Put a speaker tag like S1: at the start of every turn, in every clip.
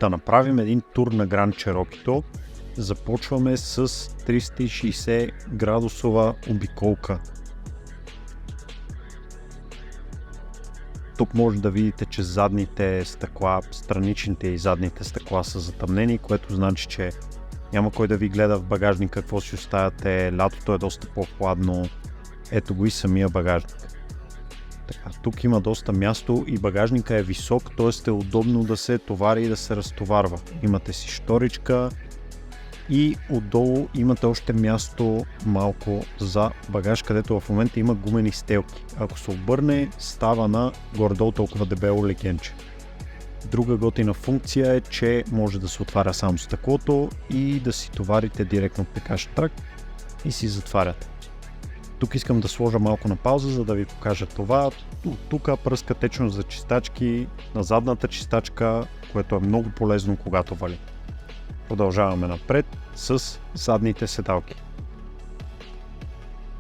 S1: да направим един тур на Grand Cherokee. Започваме с 360 градусова обиколка. Тук може да видите, че задните стъкла, страничните и задните стъкла са затъмнени, което значи, че няма кой да ви гледа в багажника какво си оставяте, лятото е доста по-хладно. Ето го и самия багажник. Така, тук има доста място и багажника е висок, т.е. е удобно да се товари и да се разтоварва. Имате си шторичка и отдолу имате още място малко за багаж, където в момента има гумени стелки. Ако се обърне, става на горе-долу толкова дебело лекенче. Друга готина функция е, че може да се отваря само стъклото и да си товарите директно от пекаш трак и си затваряте. Тук искам да сложа малко на пауза, за да ви покажа това. Тук пръска течност за чистачки на задната чистачка, което е много полезно, когато вали. Продължаваме напред с задните седалки.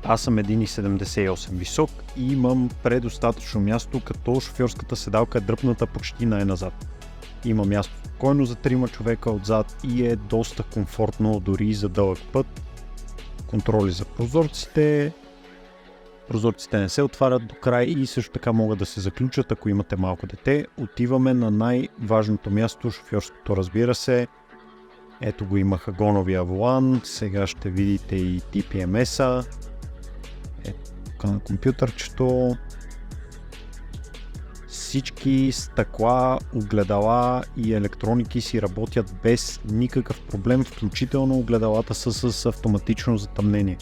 S1: Аз съм 1,78 висок и имам предостатъчно място, като шофьорската седалка е дръпната почти най-назад. Има място спокойно за 3 човека отзад и е доста комфортно дори за дълъг път. Контроли за прозорците. Прозорците не се отварят до край и също така могат да се заключат, ако имате малко дете. Отиваме на най-важното място, шофьорското, разбира се. Ето го имах агоновия волан, сега ще видите и TPMS-а. Ето тук на компютърчето. Всички стъкла, огледала и електроники си работят без никакъв проблем, включително огледалата са с автоматично затъмнение.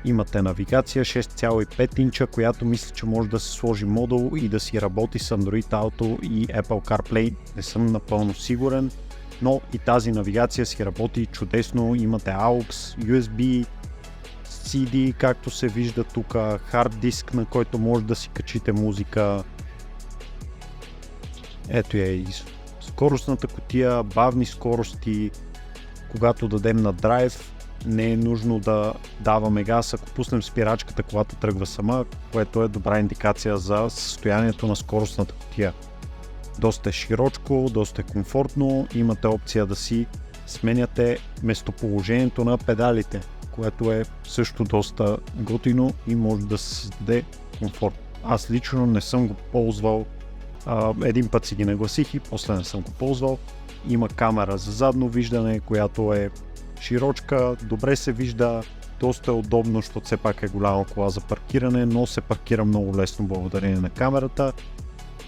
S1: Имате навигация 6,5 инча, която мисля, че може да се сложи модул и да си работи с Android Auto и Apple CarPlay. Не съм напълно сигурен, но и тази навигация си работи чудесно. Имате AUX, USB, CD, както се вижда тук, хард диск, на който може да си качите музика. Ето я и скоростната кутия, бавни скорости. Когато дадем на драйв, не е нужно да даваме газ, ако пуснем спирачката, колата тръгва сама, което е добра индикация за състоянието на скоростната кутия. Доста е широчко, доста е комфортно, имате опция да си сменяте местоположението на педалите, което е също доста готино и може да се създаде комфорт. Аз лично не съм го ползвал, един път си ги нагласих и после не съм го ползвал. Има камера за задно виждане, която е широчка, добре се вижда, доста е удобно, защото все пак е голяма кола за паркиране, но се паркира много лесно благодарение на камерата.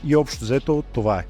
S1: И общо взето това е.